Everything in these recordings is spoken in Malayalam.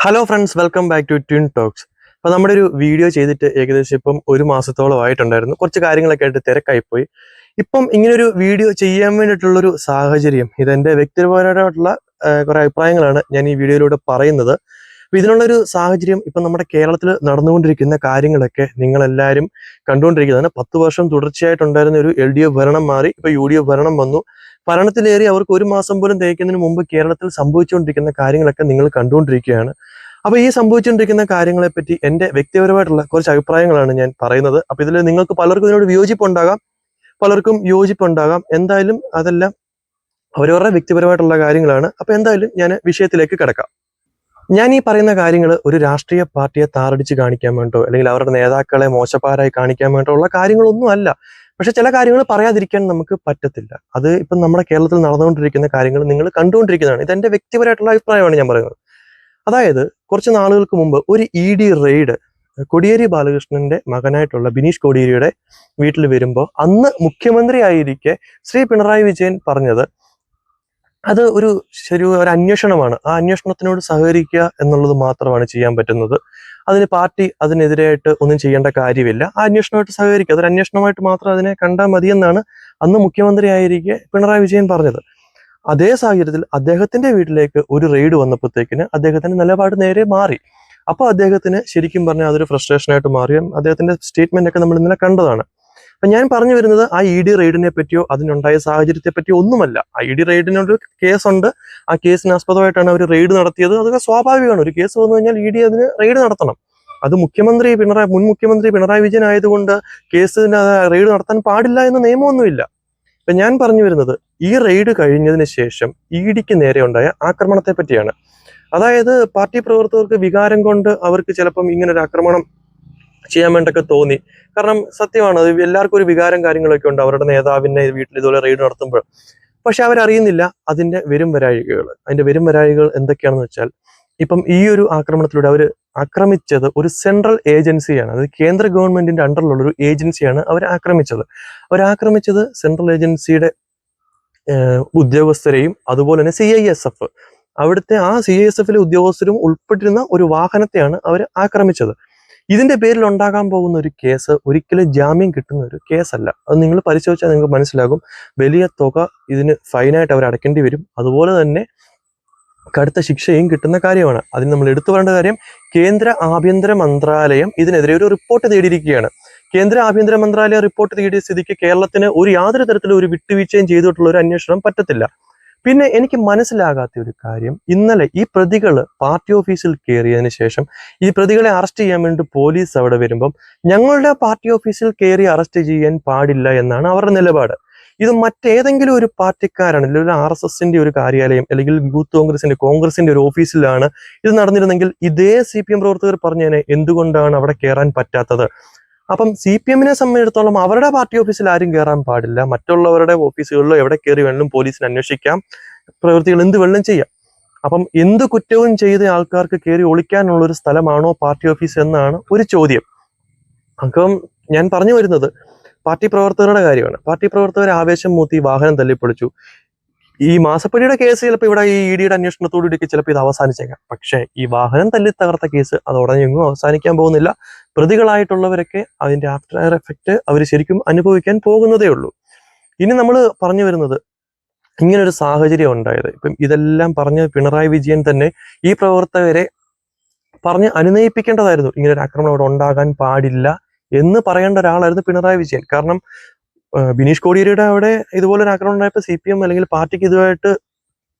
Hello friends, welcome back to twin talks. അപ്പോൾ നമ്മുടെ ഒരു വീഡിയോ ചെയ്തിട്ട് ഏകദേശം ഇപ്പം ഒരു മാസത്തോളം ആയിട്ടുണ്ടായിരുന്നു. കുറച്ച് കാര്യങ്ങളൊക്കെ ആയിട്ട് തിരക്കായിപ്പോയി. ഇപ്പം ഇങ്ങനൊരു വീഡിയോ ചെയ്യാൻ വേണ്ടിയിട്ടുള്ളൊരു സാഹചര്യം, ഇതെൻ്റെ വ്യക്തിപരമായിട്ടുള്ള കുറേ അഭിപ്രായങ്ങളാണ് ഞാൻ ഈ വീഡിയോയിലൂടെ പറയുന്നത്. അപ്പോൾ ഇതിനുള്ളൊരു സാഹചര്യം ഇപ്പം നമ്മുടെ കേരളത്തിൽ നടന്നുകൊണ്ടിരിക്കുന്ന കാര്യങ്ങളൊക്കെ നിങ്ങളെല്ലാവരും കണ്ടുകൊണ്ടിരിക്കുന്നതാണ്. 10 വർഷം തുടർച്ചയായിട്ടുണ്ടായിരുന്ന ഒരു LDF ഭരണം മാറി ഇപ്പോൾ UDF ഭരണം വന്നു. ഭരണത്തിലേറി അവർക്ക് ഒരു മാസം പോലും തികയ്ക്കുന്നതിന് മുമ്പ് കേരളത്തിൽ സംഭവിച്ചുകൊണ്ടിരിക്കുന്ന കാര്യങ്ങളൊക്കെ നിങ്ങൾ കണ്ടുകൊണ്ടിരിക്കുകയാണ്. അപ്പോൾ ഈ സംഭവിച്ചുകൊണ്ടിരിക്കുന്ന കാര്യങ്ങളെപ്പറ്റി എൻ്റെ വ്യക്തിപരമായിട്ടുള്ള കുറച്ച് അഭിപ്രായങ്ങളാണ് ഞാൻ പറയുന്നത്. അപ്പോൾ ഇതിൽ നിങ്ങൾക്ക് പലർക്കും ഇതിനോട് വിയോജിപ്പുണ്ടാകാം, പലർക്കും യോജിപ്പുണ്ടാകാം. എന്തായാലും അതെല്ലാം അവരവരുടെ വ്യക്തിപരമായിട്ടുള്ള കാര്യങ്ങളാണ്. അപ്പോൾ എന്തായാലും ഞാൻ വിഷയത്തിലേക്ക് കിടക്കാം. ഞാൻ ഈ പറയുന്ന കാര്യങ്ങൾ ഒരു രാഷ്ട്രീയ പാർട്ടിയെ താറടിച്ച് കാണിക്കാൻ വേണ്ടോ അല്ലെങ്കിൽ അവരുടെ നേതാക്കളെ മോശക്കാരായി കാണിക്കാൻ വേണ്ടോ ഉള്ള കാര്യങ്ങളൊന്നും അല്ല. പക്ഷെ ചില കാര്യങ്ങൾ പറയാതിരിക്കാൻ നമുക്ക് പറ്റത്തില്ല. അത് ഇപ്പം നമ്മുടെ കേരളത്തിൽ നടന്നുകൊണ്ടിരിക്കുന്ന കാര്യങ്ങൾ നിങ്ങൾ കണ്ടുകൊണ്ടിരിക്കുന്നതാണ്. ഇതെന്റെ വ്യക്തിപരമായിട്ടുള്ള അഭിപ്രായമാണ് ഞാൻ പറയുന്നത്. അതായത് കുറച്ച് നാളുകൾക്ക് മുമ്പ് ഒരു ED റെയ്ഡ് കോടിയേരി ബാലകൃഷ്ണന്റെ മകനായിട്ടുള്ള ബിനീഷ് കോടിയേരിയുടെ വീട്ടിൽ വരുമ്പോൾ അന്ന് മുഖ്യമന്ത്രി ആയിരിക്കെ ശ്രീ പിണറായി വിജയൻ പറഞ്ഞത് അത് ഒരു അന്വേഷണമാണ്, ആ അന്വേഷണത്തിനോട് സഹകരിക്കുക എന്നുള്ളത് മാത്രമാണ് ചെയ്യാൻ പറ്റുന്നത്. അതിന് പാർട്ടി അതിനെതിരായിട്ട് ഒന്നും ചെയ്യേണ്ട കാര്യമില്ല, ആ അന്വേഷണമായിട്ട് സഹകരിക്കുക, അതൊരു അന്വേഷണമായിട്ട് മാത്രം അതിനെ കണ്ടാൽ മതിയെന്നാണ് അന്ന് മുഖ്യമന്ത്രി ആയിരിക്കെ പിണറായി വിജയൻ പറഞ്ഞത്. അതേ സാഹചര്യത്തിൽ അദ്ദേഹത്തിന്റെ വീട്ടിലേക്ക് ഒരു റെയ്ഡ് വന്നപ്പോഴത്തേക്കിന് അദ്ദേഹത്തിന്റെ നിലപാട് നേരെ മാറി. അപ്പോൾ അദ്ദേഹത്തിന് ശരിക്കും പറഞ്ഞാൽ അതൊരു ഫ്രസ്ട്രേഷനായിട്ട് മാറിയും അദ്ദേഹത്തിന്റെ സ്റ്റേറ്റ്മെന്റ് ഒക്കെ നമ്മൾ ഇന്നലെ കണ്ടതാണ്. അപ്പൊ ഞാൻ പറഞ്ഞു വരുന്നത് ആ ED റെയ്ഡിനെ പറ്റിയോ അതിനുണ്ടായ സാഹചര്യത്തെ പറ്റിയോ ഒന്നുമല്ല. ആ ED റെയ്ഡിനൊരു കേസുണ്ട്, ആ കേസിന് ആസ്പദമായിട്ടാണ് അവർ റെയ്ഡ് നടത്തിയത്. അതൊക്കെ സ്വാഭാവികമാണ്. ഒരു കേസ് വന്നു കഴിഞ്ഞാൽ ED അതിന് റെയ്ഡ് നടത്തണം. അത് മുൻ മുഖ്യമന്ത്രി പിണറായി വിജയൻ ആയതുകൊണ്ട് കേസിന് റെയ്ഡ് നടത്താൻ പാടില്ല എന്ന നിയമമൊന്നുമില്ല. ഇപ്പൊ ഞാൻ പറഞ്ഞു വരുന്നത് ഈ റെയ്ഡ് കഴിഞ്ഞതിന് ശേഷം EDക്ക് നേരെ ഉണ്ടായ ആക്രമണത്തെ പറ്റിയാണ്. അതായത് പാർട്ടി പ്രവർത്തകർക്ക് വികാരം കൊണ്ട് അവർക്ക് ചിലപ്പം ഇങ്ങനൊരു ആക്രമണം ചെയ്യാൻ വേണ്ടൊക്കെ തോന്നി. കാരണം സത്യമാണ്, അത് എല്ലാവർക്കും ഒരു വികാരം കാര്യങ്ങളൊക്കെ ഉണ്ട് അവരുടെ നേതാവിന്റെ വീട്ടിൽ ഇതുപോലെ റെയ്ഡ് നടത്തുമ്പോൾ. പക്ഷെ അവരറിയുന്നില്ല അതിന്റെ വരും വരാഴികൾ എന്തൊക്കെയാണെന്ന് വെച്ചാൽ, ഇപ്പം ഈ ഒരു ആക്രമണത്തിലൂടെ അവർ ആക്രമിച്ചത് ഒരു സെൻട്രൽ ഏജൻസിയാണ്. അത് കേന്ദ്ര ഗവൺമെന്റിന്റെ അണ്ടറിലുള്ള ഒരു ഏജൻസിയാണ് അവർ ആക്രമിച്ചത് സെൻട്രൽ ഏജൻസിയുടെ ഉദ്യോഗസ്ഥരെയും അതുപോലെ തന്നെ CISF, അവിടുത്തെ ആ CISFിലെ ഉദ്യോഗസ്ഥരും ഉൾപ്പെട്ടിരുന്ന ഒരു വാഹനത്തെയാണ് അവർ ആക്രമിച്ചത്. ഇതിന്റെ പേരിൽ ഉണ്ടാകാൻ പോകുന്ന ഒരു കേസ് ഒരിക്കലും ജാമ്യം കിട്ടുന്ന ഒരു കേസല്ല. അത് നിങ്ങൾ പരിശോധിച്ചാൽ നിങ്ങൾക്ക് മനസ്സിലാകും. വലിയ തുക ഇതിന് ഫൈനായിട്ട് അവർ അടയ്ക്കേണ്ടി വരും. അതുപോലെ തന്നെ കടുത്ത ശിക്ഷയും കിട്ടുന്ന കാര്യമാണ്. അതിന് നമ്മൾ എടുത്തു പറയേണ്ട കാര്യം, കേന്ദ്ര ആഭ്യന്തര മന്ത്രാലയം ഇതിനെതിരെ ഒരു റിപ്പോർട്ട് തേടിയിരിക്കുകയാണ്. കേന്ദ്ര ആഭ്യന്തര മന്ത്രാലയം റിപ്പോർട്ട് തേടിയ സ്ഥിതിക്ക് കേരളത്തിന് യാതൊരു തരത്തിലും ഒരു വിട്ടുവീഴ്ചയും ചെയ്തിട്ടുള്ള ഒരു അന്വേഷണം പറ്റത്തില്ല. പിന്നെ എനിക്ക് മനസ്സിലാകാത്ത ഒരു കാര്യം, ഇന്നലെ ഈ പ്രതികൾ പാർട്ടി ഓഫീസിൽ കയറിയതിനു ശേഷം ഈ പ്രതികളെ അറസ്റ്റ് ചെയ്യാൻ വേണ്ടി പോലീസ് അവിടെ വരുമ്പം ഞങ്ങളുടെ പാർട്ടി ഓഫീസിൽ കയറി അറസ്റ്റ് ചെയ്യാൻ പാടില്ല എന്നാണ് അവരുടെ നിലപാട്. ഇത് മറ്റേതെങ്കിലും ഒരു പാർട്ടിക്കാരാണ്, അല്ലെങ്കിൽ ഒരു RSSന്റെ ഒരു കാര്യാലയം അല്ലെങ്കിൽ യൂത്ത് കോൺഗ്രസിന്റെ ഒരു ഓഫീസിലാണ് ഇത് നടന്നിരുന്നെങ്കിൽ ഇതേ CPM പ്രവർത്തകർ പറഞ്ഞേനെ എന്തുകൊണ്ടാണ് അവിടെ കയറാൻ പറ്റാത്തത്. അപ്പം CPMനെ സംബന്ധിച്ചിടത്തോളം അവരുടെ പാർട്ടി ഓഫീസിൽ ആരും കയറാൻ പാടില്ല, മറ്റുള്ളവരുടെ ഓഫീസുകളിലോ എവിടെ കയറി വേണമെങ്കിലും പോലീസിന് അന്വേഷിക്കാം, പ്രവൃത്തികൾ എന്ത് വേണമെങ്കിലും ചെയ്യാം. അപ്പം എന്ത് കുറ്റവും ചെയ്ത ആൾക്കാർക്ക് കയറി ഒളിക്കാനുള്ള ഒരു സ്ഥലമാണോ പാർട്ടി ഓഫീസ് എന്നാണ് ഒരു ചോദ്യം. അപ്പം ഞാൻ പറഞ്ഞു വരുന്നത് പാർട്ടി പ്രവർത്തകരുടെ കാര്യമാണ്. പാർട്ടി പ്രവർത്തകർ ആവേശം മൂത്തി വാഹനം തല്ലിപ്പൊളിച്ചു. ഈ മാസപ്പടിയുടെ കേസ് ചിലപ്പോൾ ഇവിടെ ഈ EDയുടെ അന്വേഷണത്തോടുകൂടി ചിലപ്പോൾ ഇത് അവസാനിച്ചേക്കാം. പക്ഷേ ഈ വാഹനം തല്ലി തകർത്ത കേസ് അത് ഉടനെ എങ്ങും അവസാനിക്കാൻ പോകുന്നില്ല. പ്രതികളായിട്ടുള്ളവരൊക്കെ അതിന്റെ ആഫ്റ്റർ എഫക്റ്റ് അവർ ശരിക്കും അനുഭവിക്കാൻ പോകുന്നതേ ഉള്ളൂ. ഇനി നമ്മൾ പറഞ്ഞു വരുന്നത്, ഇങ്ങനൊരു സാഹചര്യം ഉണ്ടായത്, ഇപ്പം ഇതെല്ലാം പറഞ്ഞ് പിണറായി വിജയൻ തന്നെ ഈ പ്രവർത്തകരെ പറഞ്ഞ് അനുനയിപ്പിക്കേണ്ടതായിരുന്നു. ഇങ്ങനൊരു ആക്രമണം അവിടെ ഉണ്ടാകാൻ പാടില്ല എന്ന് പറയേണ്ട ഒരാളായിരുന്നു പിണറായി വിജയൻ. കാരണം ബിനീഷ് കോടിയേരിയുടെ അവിടെ ഇതുപോലൊരു ആക്രമണം ഉണ്ടായപ്പോൾ CPM അല്ലെങ്കിൽ പാർട്ടിക്ക് ഇതുമായിട്ട്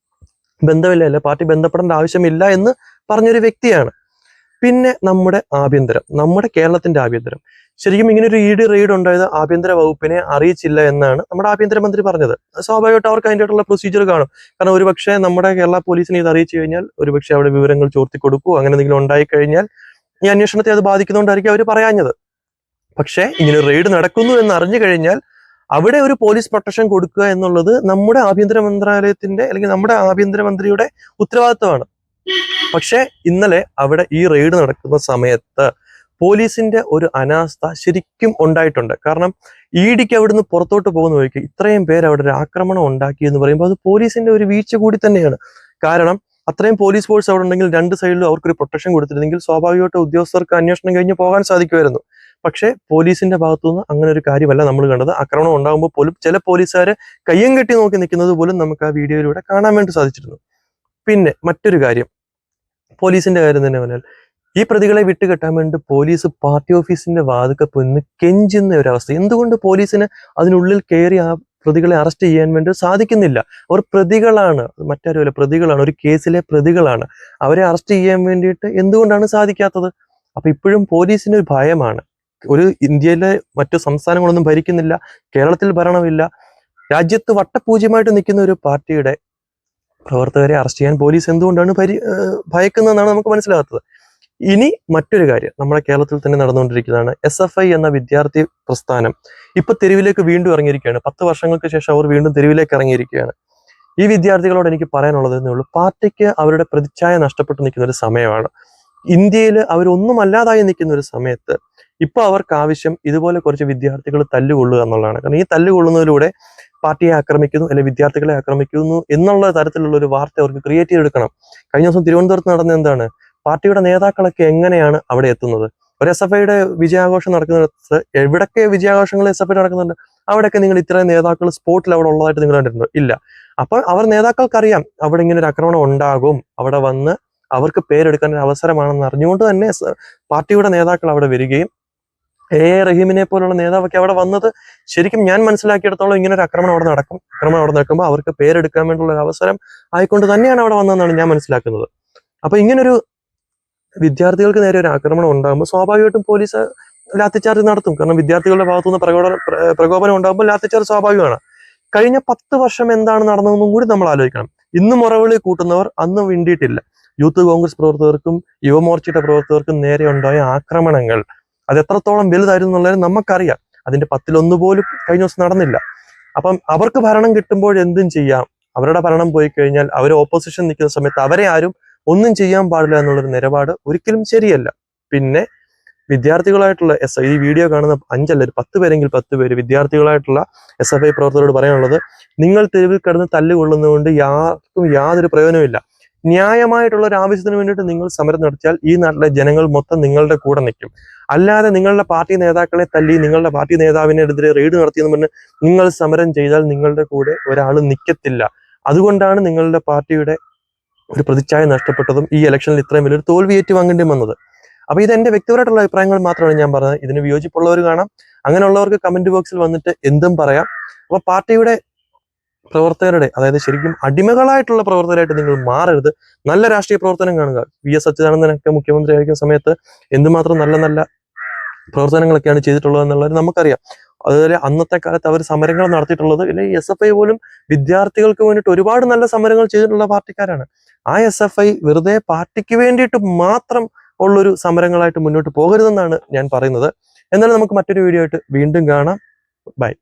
ബന്ധമില്ല, പാർട്ടി ബന്ധപ്പെടേണ്ട ആവശ്യമില്ല എന്ന് പറഞ്ഞൊരു വ്യക്തിയാണ്. പിന്നെ നമ്മുടെ കേരളത്തിന്റെ ആഭ്യന്തരം, ശരിക്കും ഇങ്ങനൊരു ED റെയ്ഡ് ഉണ്ടായത് ആഭ്യന്തര വകുപ്പിനെ അറിയിച്ചില്ല എന്നാണ് നമ്മുടെ ആഭ്യന്തരമന്ത്രി പറഞ്ഞത്. സ്വാഭാവികമായിട്ട് അവർക്ക് അതിൻ്റെതായിട്ടുള്ള പ്രൊസീജിയർ കാണും. കാരണം ഒരുപക്ഷെ നമ്മുടെ കേരള പോലീസിനെ ഇത് അറിയിച്ചു കഴിഞ്ഞാൽ ഒരുപക്ഷെ അവിടെ വിവരങ്ങൾ ചോർത്തി കൊടുക്കുകയോ അങ്ങനെ എന്തെങ്കിലും ഉണ്ടായി കഴിഞ്ഞാൽ ഈ അന്വേഷണത്തെ അത് ബാധിക്കുന്നതുകൊണ്ടായിരിക്കും അവർ പറയാഞ്ഞത്. പക്ഷേ ഇങ്ങനെ റെയ്ഡ് നടക്കുന്നു എന്ന് അറിഞ്ഞു കഴിഞ്ഞാൽ അവിടെ ഒരു പോലീസ് പ്രൊട്ടക്ഷൻ കൊടുക്കുക എന്നുള്ളത് നമ്മുടെ ആഭ്യന്തര മന്ത്രാലയത്തിന്റെ അല്ലെങ്കിൽ നമ്മുടെ ആഭ്യന്തരമന്ത്രിയുടെ ഉത്തരവാദിത്തമാണ്. പക്ഷെ ഇന്നലെ അവിടെ ഈ റെയ്ഡ് നടക്കുന്ന സമയത്ത് പോലീസിന്റെ ഒരു അനാസ്ഥ ശരിക്കും ഉണ്ടായിട്ടുണ്ട്. കാരണം EDക്ക് അവിടുന്ന് പുറത്തോട്ട് പോകുന്ന വഴിക്ക് ഇത്രയും പേര് അവിടെ ഒരു ആക്രമണം ഉണ്ടാക്കി എന്ന് പറയുമ്പോൾ അത് പോലീസിന്റെ ഒരു വീഴ്ച കൂടി തന്നെയാണ്. കാരണം അത്രയും പോലീസ് ഫോഴ്സ് അവിടെ ഉണ്ടെങ്കിൽ രണ്ട് സൈഡിലും അവർക്കൊരു പ്രൊട്ടക്ഷൻ കൊടുത്തിരുന്നെങ്കിൽ സ്വാഭാവികമായിട്ട് ഉദ്യോഗസ്ഥർക്ക് അന്വേഷണം കഴിഞ്ഞ് പോകാൻ സാധിക്കുമായിരുന്നു. പക്ഷേ പോലീസിന്റെ ഭാഗത്തുനിന്ന് അങ്ങനെ ഒരു കാര്യമല്ല നമ്മൾ കണ്ടത്. ആക്രമണം ഉണ്ടാകുമ്പോൾ പോലും ചില പോലീസുകാർ കയ്യം കെട്ടി നോക്കി നിൽക്കുന്നത് പോലും നമുക്ക് ആ വീഡിയോയിലൂടെ കാണാൻ വേണ്ടി സാധിച്ചിരുന്നു. പിന്നെ മറ്റൊരു കാര്യം, പോലീസിന്റെ കാര്യം തന്നെ പറഞ്ഞാൽ ഈ പ്രതികളെ വിട്ടുകെട്ടാൻ വേണ്ടി പോലീസ് പാർട്ടി ഓഫീസിന്റെ വാതിൽക്കൽ പോയി കെഞ്ചുന്ന ഒരവസ്ഥ. എന്തുകൊണ്ട് പോലീസിന് അതിനുള്ളിൽ കയറി ആ പ്രതികളെ അറസ്റ്റ് ചെയ്യാൻ വേണ്ടി സാധിക്കുന്നില്ല? അവർ പ്രതികളാണ്, മറ്റാരുമല്ല, പ്രതികളാണ്, ഒരു കേസിലെ പ്രതികളാണ്. അവരെ അറസ്റ്റ് ചെയ്യാൻ വേണ്ടിയിട്ട് എന്തുകൊണ്ടാണ് സാധിക്കാത്തത്? അപ്പൊ ഇപ്പോഴും പോലീസിന് ഒരു ഭയമാണ്. ഒരു ഇന്ത്യയിലെ മറ്റു സംസ്ഥാനങ്ങളൊന്നും ഭരിക്കുന്നില്ല, കേരളത്തിൽ ഭരണമില്ല, രാജ്യത്ത് വട്ടപൂജ്യമായിട്ട് നിൽക്കുന്ന ഒരു പാർട്ടിയുടെ പ്രവർത്തകരെ അറസ്റ്റ് ചെയ്യാൻ പോലീസ് എന്തുകൊണ്ടാണ് ഭയക്കുന്നതെന്നാണ് നമുക്ക് മനസ്സിലാകാത്തത്. ഇനി മറ്റൊരു കാര്യം നമ്മുടെ കേരളത്തിൽ തന്നെ നടന്നുകൊണ്ടിരിക്കുന്നതാണ്. SFI എന്ന വിദ്യാർത്ഥി പ്രസ്ഥാനം ഇപ്പൊ തെരുവിലേക്ക് വീണ്ടും ഇറങ്ങിയിരിക്കുകയാണ്. 10 വർഷങ്ങൾക്ക് ശേഷം അവർ വീണ്ടും തെരുവിലേക്ക് ഇറങ്ങിയിരിക്കുകയാണ്. ഈ വിദ്യാർത്ഥികളോട് എനിക്ക് പറയാനുള്ളതെന്നേ ഉള്ളൂ, പാർട്ടിക്ക് അവരുടെ പ്രതിച്ഛായ നഷ്ടപ്പെട്ടു നിൽക്കുന്ന ഒരു സമയമാണ്. ഇന്ത്യയിൽ അവരൊന്നും അല്ലാതായി നിൽക്കുന്ന ഒരു സമയത്ത് ഇപ്പൊ അവർക്ക് ആവശ്യം ഇതുപോലെ കുറച്ച് വിദ്യാർത്ഥികൾ തല്ലുകൊള്ളുക എന്നുള്ളതാണ്. കാരണം ഈ തല്ലുകൊള്ളുന്നതിലൂടെ പാർട്ടിയെ ആക്രമിക്കുന്നു അല്ലെങ്കിൽ വിദ്യാർത്ഥികളെ ആക്രമിക്കുന്നു എന്നുള്ള തരത്തിലുള്ള ഒരു വാർത്ത അവർക്ക് ക്രിയേറ്റ് ചെയ്തെടുക്കണം. കഴിഞ്ഞ ദിവസം തിരുവനന്തപുരത്ത് നടന്ന എന്താണ്, പാർട്ടിയുടെ നേതാക്കളൊക്കെ എങ്ങനെയാണ് അവിടെ എത്തുന്നത്? ഒരു SFIയുടെ വിജയാഘോഷം നടക്കുന്നിടത്ത് എവിടൊക്കെ വിജയാഘോഷങ്ങൾ SFI നടക്കുന്നുണ്ട്, അവിടെയൊക്കെ നിങ്ങൾ ഇത്രയും നേതാക്കൾ സ്പോട്ടിൽ അവിടെ ഉള്ളതായിട്ട് നിങ്ങൾ കണ്ടിട്ടുണ്ടോ? ഇല്ല. അപ്പൊ അവർ നേതാക്കൾക്കറിയാം അവിടെ ഇങ്ങനെ ഒരു ആക്രമണം ഉണ്ടാകും, അവിടെ വന്ന് അവർക്ക് പേരെടുക്കാൻ ഒരു അവസരമാണെന്ന് അറിഞ്ഞുകൊണ്ട് തന്നെ പാർട്ടിയുടെ നേതാക്കൾ അവിടെ വരികയും റഹീമിനെ പോലുള്ള നേതാവൊക്കെ അവിടെ വന്നത് ശരിക്കും ഞാൻ മനസ്സിലാക്കിയിടത്തോളം ഇങ്ങനെ ഒരു ആക്രമണം അവിടെ നടക്കുമ്പോൾ അവർക്ക് പേരെടുക്കാൻ വേണ്ടിയുള്ള ഒരു അവസരം ആയിക്കൊണ്ട് തന്നെയാണ് അവിടെ വന്നതെന്നാണ് ഞാൻ മനസ്സിലാക്കുന്നത്. അപ്പൊ ഇങ്ങനൊരു വിദ്യാർത്ഥികൾക്ക് നേരെ ഒരു ആക്രമണം ഉണ്ടാകുമ്പോൾ സ്വാഭാവികമായിട്ടും പോലീസ് ലാത്തിച്ചാർജ് നടത്തും. കാരണം വിദ്യാർത്ഥികളുടെ ഭാഗത്തുനിന്ന് പ്രകോപനം ഉണ്ടാകുമ്പോൾ ലാത്തിച്ചാർജ് സ്വാഭാവികമാണ്. കഴിഞ്ഞ 10 വർഷം എന്താണ് നടന്നതെന്നും കൂടി നമ്മൾ ആലോചിക്കണം. ഇന്ന് മുറവിളി കൂട്ടുന്നവർ അന്ന് വേണ്ടിയിട്ടില്ല. യൂത്ത് കോൺഗ്രസ് പ്രവർത്തകർക്കും യുവമോർച്ചയുടെ പ്രവർത്തകർക്കും നേരെ ഉണ്ടായ ആക്രമണങ്ങൾ അത് എത്രത്തോളം വലുതായിരുന്നു എന്നുള്ളത് നമുക്കറിയാം. അതിന്റെ 10-1 പോലും കഴിഞ്ഞ ദിവസം നടന്നില്ല. അപ്പം അവർക്ക് ഭരണം കിട്ടുമ്പോൾ എന്തും ചെയ്യാം, അവരുടെ ഭരണം പോയി കഴിഞ്ഞാൽ അവർ ഓപ്പോസിഷൻ നിൽക്കുന്ന സമയത്ത് അവരെ ആരും ഒന്നും ചെയ്യാൻ പാടില്ല എന്നുള്ളൊരു നിലപാട് ഒരിക്കലും ശരിയല്ല. പിന്നെ വിദ്യാർത്ഥികളായിട്ടുള്ള ഈ വീഡിയോ കാണുന്ന 5 അല്ല 10 പേരെങ്കിൽ 10 പേര് വിദ്യാർത്ഥികളായിട്ടുള്ള SFI പ്രവർത്തകരോട് പറയാനുള്ളത്, നിങ്ങൾ തെരുവിൽ കിടന്ന് തല്ലുകൊള്ളുന്നതുകൊണ്ട് യാതൊരു പ്രയോജനമില്ല. ന്യായമായിട്ടുള്ള ഒരു ആവശ്യത്തിന് വേണ്ടിയിട്ട് നിങ്ങൾ സമരം നടത്തിയാൽ ഈ നാട്ടിലെ ജനങ്ങൾ മൊത്തം നിങ്ങളുടെ കൂടെ നിൽക്കും. അല്ലാതെ നിങ്ങളുടെ പാർട്ടി നേതാക്കളെ തല്ലി നിങ്ങളുടെ പാർട്ടി നേതാവിനെതിരെ റെയ്ഡ് നടത്തിയെന്ന് പറഞ്ഞ് നിങ്ങൾ സമരം ചെയ്താൽ നിങ്ങളുടെ കൂടെ ഒരാൾ നിൽക്കത്തില്ല. അതുകൊണ്ടാണ് നിങ്ങളുടെ പാർട്ടിയുടെ ഒരു പ്രതിച്ഛായ നഷ്ടപ്പെട്ടതും ഈ ഇലക്ഷനിൽ ഇത്രയും വലിയൊരു തോൽവി ഏറ്റുവാങ്ങേണ്ടി വന്നത്. അപ്പൊ ഇത് എന്റെ വ്യക്തിപരമായിട്ടുള്ള അഭിപ്രായങ്ങൾ മാത്രമാണ് ഞാൻ പറഞ്ഞത്. ഇതിന് വിയോജിപ്പുള്ളവർ കാണാം, അങ്ങനെയുള്ളവർക്ക് കമന്റ് ബോക്സിൽ വന്നിട്ട് എന്തും പറയാം. അപ്പൊ പാർട്ടിയുടെ പ്രവർത്തകരുടെ, അതായത് ശരിക്കും അടിമകളായിട്ടുള്ള പ്രവർത്തകരായിട്ട് നിങ്ങൾ മാറരുത്. നല്ല രാഷ്ട്രീയ പ്രവർത്തനം കാണുക. VS അച്യുതാനന്ദനൊക്കെ മുഖ്യമന്ത്രി ആയിരിക്കുന്ന സമയത്ത് എന്തുമാത്രം നല്ല നല്ല പ്രവർത്തനങ്ങളൊക്കെയാണ് ചെയ്തിട്ടുള്ളത് എന്നുള്ളത് നമുക്കറിയാം. അതുപോലെ അന്നത്തെ കാലത്ത് അവർ സമരങ്ങൾ നടത്തിയിട്ടുള്ളത്, അല്ലെങ്കിൽ SFI പോലും വിദ്യാർത്ഥികൾക്ക് വേണ്ടിയിട്ട് ഒരുപാട് നല്ല സമരങ്ങൾ ചെയ്തിട്ടുള്ള പാർട്ടിക്കാരാണ്. ആ SFI വെറുതെ പാർട്ടിക്ക് വേണ്ടിയിട്ട് മാത്രം ഉള്ളൊരു സമരങ്ങളായിട്ട് മുന്നോട്ട് പോകരുതെന്നാണ് ഞാൻ പറയുന്നത്. എന്നാലും നമുക്ക് മറ്റൊരു വീഡിയോ ആയിട്ട് വീണ്ടും കാണാം. ബൈ.